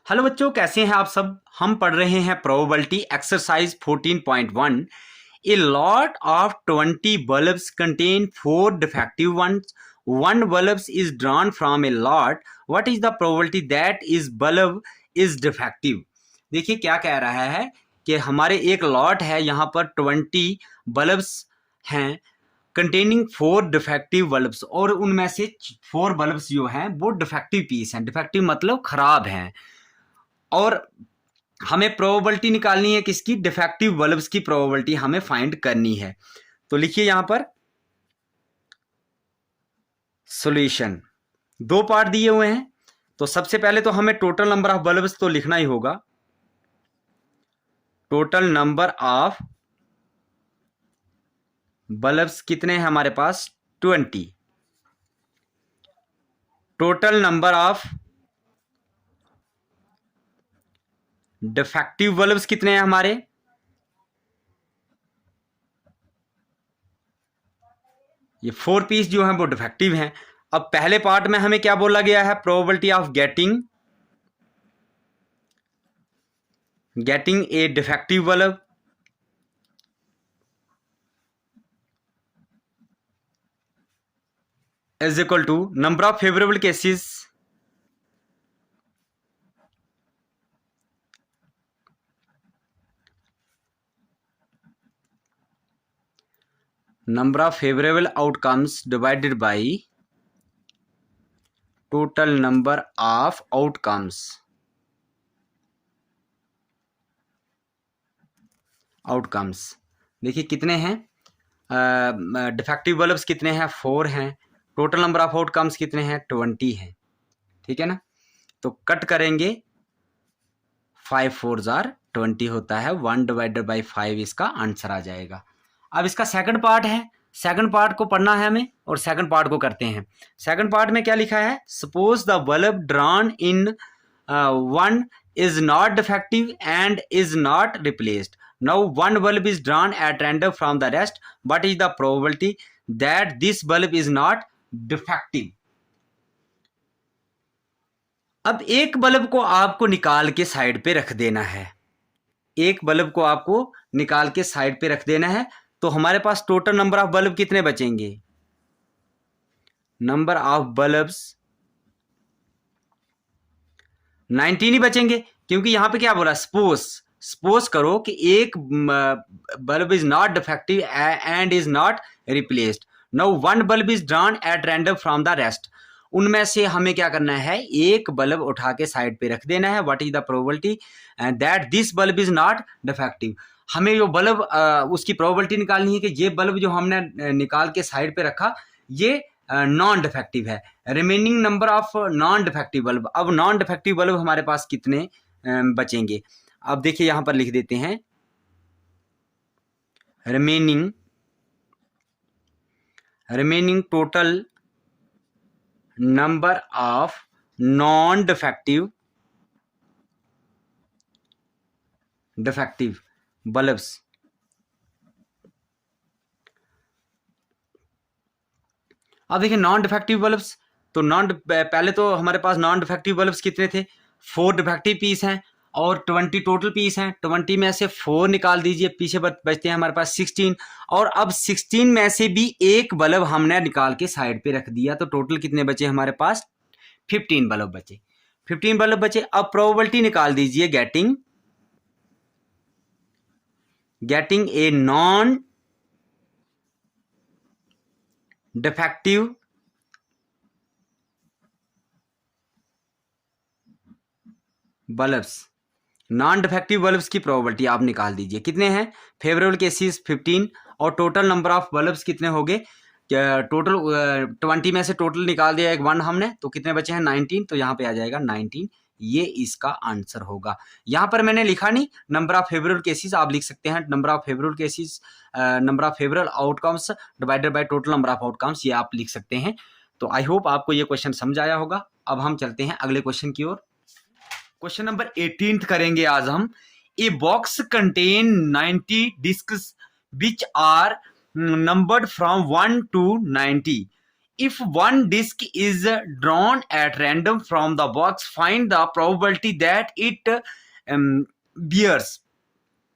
Hello बच्चों, कैसे हैं आप सब। हम पढ़ रहे हैं probability exercise 14.1। A lot of 20 bulbs contain 4 defective ones. One bulb is drawn from a lot. What is the probability that is bulb is defective? देखिए क्या कह रहा है कि हमारे एक लॉट है, यहाँ पर 20 बल्ब्स हैं कंटेनिंग 4 डिफेक्टिव बल्ब्स, और उनमें से 4 बल्ब्स जो हैं वो डिफेक्टिव पीस हैं। डिफेक्टिव मतलब खराब हैं, और हमें प्रोबेबिलिटी निकालनी है किसकी, डिफेक्टिव बल्ब्स की प्रोबेबिलिटी हमें फाइंड करनी है। तो लिखिए यहां पर सॉल्यूशन, दो पार्ट दिए हुए हैं। तो सबसे पहले तो हमें टोटल नंबर ऑफ बल्ब्स तो लिखना ही होगा। टोटल नंबर ऑफ बल्ब्स कितने हैं हमारे पास, 20। Total number of defective bulbs कितने हैं हमारे, ये 4 पीस जो हैं वो डिफेक्टिव हैं। अब पहले पार्ट में हमें क्या बोला गया है, probability of getting A defective bulb is equal to number of favorable cases number of favorable outcomes divided by total number of outcomes देखिए कितने हैं डिफेक्टिव बल्ब्स कितने हैं, 4 हैं। टोटल नंबर ऑफ आउटकम्स कितने हैं, 20 हैं। ठीक है ना, तो कट करेंगे, 5 4 जार 20 होता है, 1 डिवाइडेड बाई 5 इसका आंसर आ जाएगा। अब इसका सेकंड पार्ट है, सेकंड पार्ट को पढ़ना है हमें, और सेकंड पार्ट को करते हैं। सेकंड पार्ट में क्या लिखा है, suppose the bulb drawn in one is not defective and is not replaced. Now one bulb is drawn at random from the rest. What is the probability that this bulb is not defective. अब एक bulb को आपको निकाल के side पे रख देना है, एक बल्ब को आपको निकाल के साइड पे रख देना है। तो हमारे पास टोटल नंबर ऑफ बल्ब कितने बचेंगे, नंबर ऑफ बल्ब्स 19 ही बचेंगे, क्योंकि यहां पे क्या बोला, सपोज करो कि एक bulb is not defective and is not replaced. Now one bulb is drawn at random from the rest. उनमें से हमें क्या करना है, एक बल्ब उठा के साइड पे रख देना है. What is the probability that this bulb is not defective. हमें जो बल्ब उसकी प्रोबेबिलिटी निकालनी है कि ये बल्ब जो हमने निकाल के साइड पे रखा ये नॉन डिफेक्टिव है. Remaining number of non defective bulb, अब नॉन डिफेक्टिव बल्ब हमारे पास कितने बचेंगे. अब देखिए यहां पर लिख देते हैं, remaining total number of non defective bulbs. अब देखिए नॉन डिफेक्टिव बल्ब्स, तो पहले तो हमारे पास नॉन डिफेक्टिव बल्ब्स कितने थे, 4 डिफेक्टिव पीस हैं और 20 टोटल पीस हैं. 20 में से 4 निकाल दीजिए, पीछे बचते हैं हमारे पास 16. और अब 16 में से भी एक बल्ब हमने निकाल के साइड पे रख दिया, तो टोटल कितने बचे हमारे पास, 15 बल्ब बचे. 15 बल्ब बचे. अब प्रोबेबिलिटी निकाल दीजिए getting a non defective bulbs. Non defective bulbs की प्रोबेबिलिटी आप निकाल दीजिए, कितने हैं, फेवरेबल केसेस 15, और टोटल नंबर ऑफ बल्ब्स कितने हो गए, टोटल 20 में से टोटल निकाल दिया एक 1 हमने, तो कितने बचे हैं 19. तो यहाँ पे आ जाएगा 19, ये इसका आंसर होगा. यहाँ पर मैंने लिखा नहीं नंबर ऑफ फेवरेबल केसेस, आप लिख सकते हैं number of favourable cases, number of favourable outcomes divided by total number of outcomes, ये आप लिख सकते हैं. तो आई होप आपको ये क्वेश्चन समझ आया होगा. अब हम चलते हैं अगले क्वेश्चन की ओर. क्वेश्चन नंबर 18 करेंगे आज हम. A box contain 90 discs which are numbered from 1 to 90. if one disk is drawn at random from the box, find the probability that it bears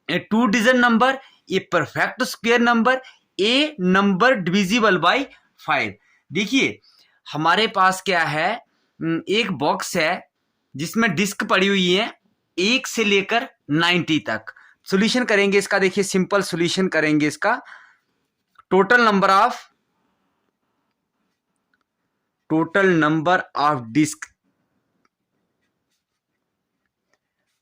a two-digit number, a perfect square number, a number divisible by 5। देखिए हमारे पास क्या है, एक box है जिसमें disc पड़ी हुई है 1 से लेकर 90 तक। सॉल्यूशन करेंगे इसका, देखिए सिंपल सॉल्यूशन करेंगे इसका। टोटल नंबर ऑफ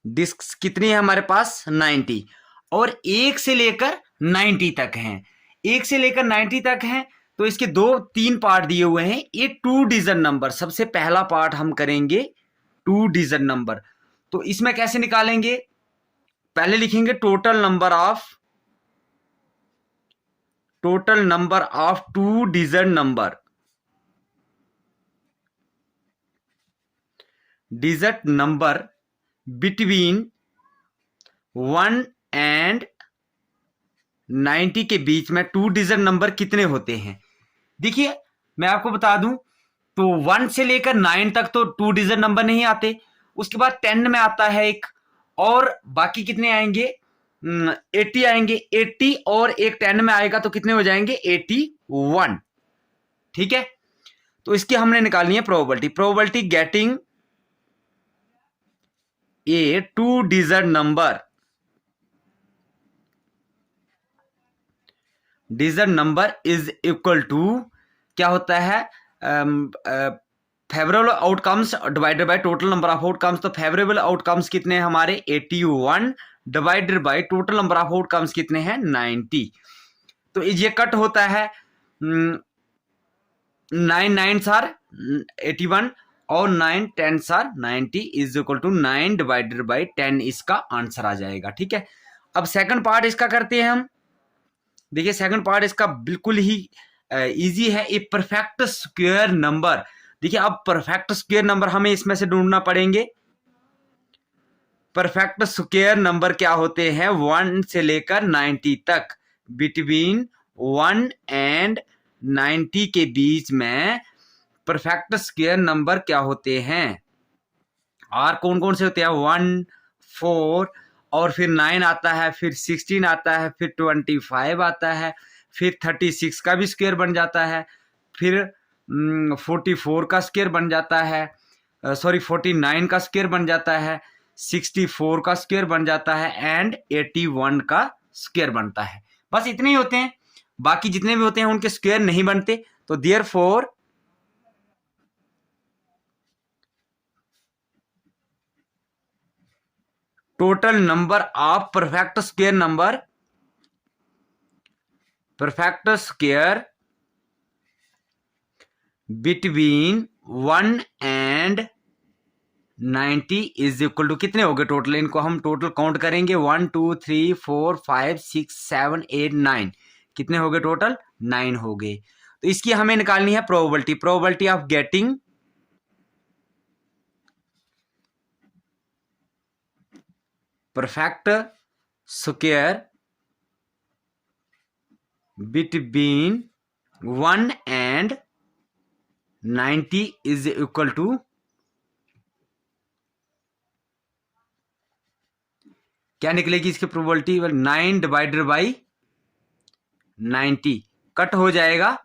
डिस्क कितनी है हमारे पास 90, और 1 से लेकर 90 तक हैं। 1 से लेकर 90 तक हैं तो इसके 2-3 पार्ट दिए हुए हैं। ये 2 डिजिट नंबर, सबसे पहला पार्ट हम करेंगे 2 डिजिट नंबर। तो इसमें कैसे निकालेंगे, पहले लिखेंगे total number of 2 digit number between 1 and 90 के बीच में 2 डिजिट नंबर कितने होते हैं। देखिए मैं आपको बता दूं तो 1 से लेकर 9 तक तो 2 डिजिट नंबर नहीं आते, उसके बाद 10 में आता है एक, और बाकी कितने आएंगे 80 आएंगे। 80 और एक 10 में आएगा तो कितने हो जाएंगे 81। ठीक है, तो इसकी हमने निकालनी है probability getting a 2 digit number is equal to क्या होता है, favourable outcomes divided by total number of outcomes. तो फेवरेबल आउटकम्स कितने हैं हमारे 81 divided by total number of outcomes कितने हैं 90। तो ये कट होता है 9 9 आर 81 और 9 10 are 90 is equal to 9 divided by 10 इसका आंसर आ जाएगा। ठीक है, अब सेकंड पार्ट इसका करते हैं हम। देखिए सेकंड पार्ट इसका बिल्कुल ही इजी है, ए परफेक्ट स्क्वायर नंबर। देखिए अब परफेक्ट स्क्वायर नंबर हमें इसमें से ढूंढना पड़ेंगे। परफेक्ट स्क्वायर नंबर क्या होते हैं 1 से लेकर 90 तक, बिटवीन 1 एंड 90 के बीच में परफेक्ट स्क्वायर नंबर क्या होते हैं। और कौन कौन से होते हैं 1 4 और फिर 9 आता है, फिर 16 आता है, फिर 25 आता है, फिर 36 का भी स्क्वायर बन जाता है, फिर 44 का स्क्वायर बन जाता है, 49 का स्क्वायर बन जाता है, 64 का स्क्वायर बन जाता है एंड 81 का स्क्वायर बनता है। बस इतने ही होते हैं, बाकी जितने भी होते हैं उनके स्क्वायर नहीं बनते। तो therefore total number of perfect square between 1 and 90 is equal to कितने हो गए टोटल, इनको हम टोटल काउंट करेंगे 1 2 3 4 5 6 7 8 9, कितने हो गए टोटल 9 हो गए। तो इसकी हमें निकालनी है probability of getting perfect square between 1 and 90 is equal to क्या निकलेगी इसकी प्रोबेबिलिटी 9 डिवाइडेड बाई 90, कट हो जाएगा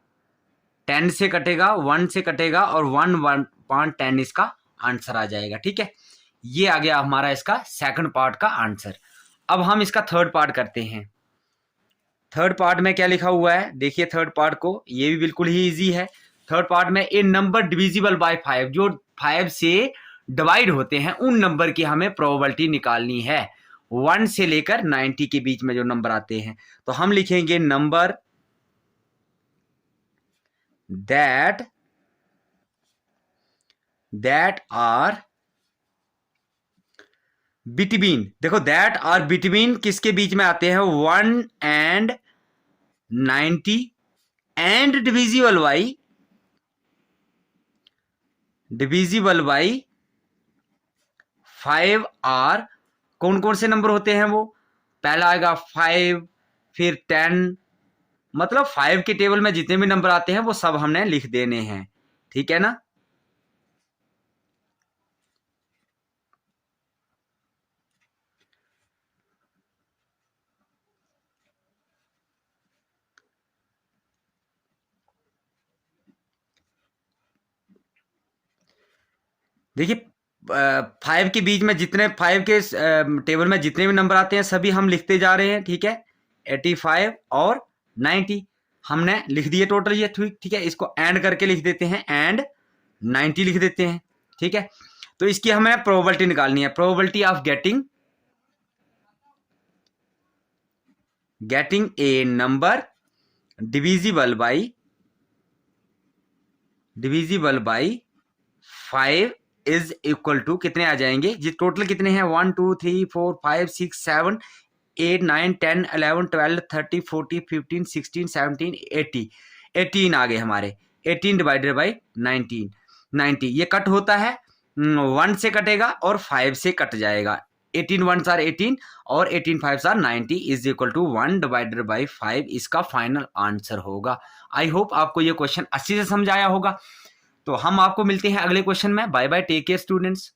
10 से कटेगा 1 से कटेगा और 1/10 इसका आंसर आ जाएगा। ठीक है, ये आ गया हमारा इसका सेकंड पार्ट का आंसर। अब हम इसका थर्ड पार्ट करते हैं। थर्ड पार्ट में क्या लिखा हुआ है देखिए, थर्ड पार्ट को, ये भी बिल्कुल ही इजी है। थर्ड पार्ट में ए नंबर डिविजिबल बाय 5, जो 5 से डिवाइड होते हैं उन नंबर की हमें प्रोबेबिलिटी निकालनी है 1 से लेकर 90 के बीच में जो नंबर आते हैं। तो हम लिखेंगे नंबर दैट आर बिटवीन, देखो दैट आर बिटवीन किसके बीच में आते हैं 1 and 90 and divisible by 5 are, कौन कौन से नंबर होते हैं वो, पहला आएगा 5, फिर 10, मतलब 5 के टेबल में जितने भी नंबर आते हैं वो सब हमने लिख देने हैं, ठीक है ना। देखिए 5 के बीच में जितने 5 के टेबल में जितने भी नंबर आते हैं सभी हम लिखते जा रहे हैं, ठीक है। 85 और 90 हमने लिख दिए टोटल ये, ठीक है। इसको एंड करके लिख देते हैं, एंड 90 लिख देते हैं, ठीक है। तो इसकी हमें प्रोबेबिलिटी निकालनी है, probability of getting a number divisible by 5 is equal to कितने आ जाएंगे जी, टोटल कितने हैं 1 2 3 4 5 6 7 8 9 10 11 12 13 14 15 16 17 18 आ गए हमारे। 18 डिवाइडेड बाई 90 ये कट होता है 1 से कटेगा और 5 से कट जाएगा। 18 1s आर 18 और 18 5s are 90 is equal to 1 divided by 5 इसका फाइनल आंसर होगा। आई होप आपको ये क्वेश्चन अच्छे से समझ आया होगा। तो हम आपको मिलते हैं अगले क्वेश्चन में। Bye bye, take care students.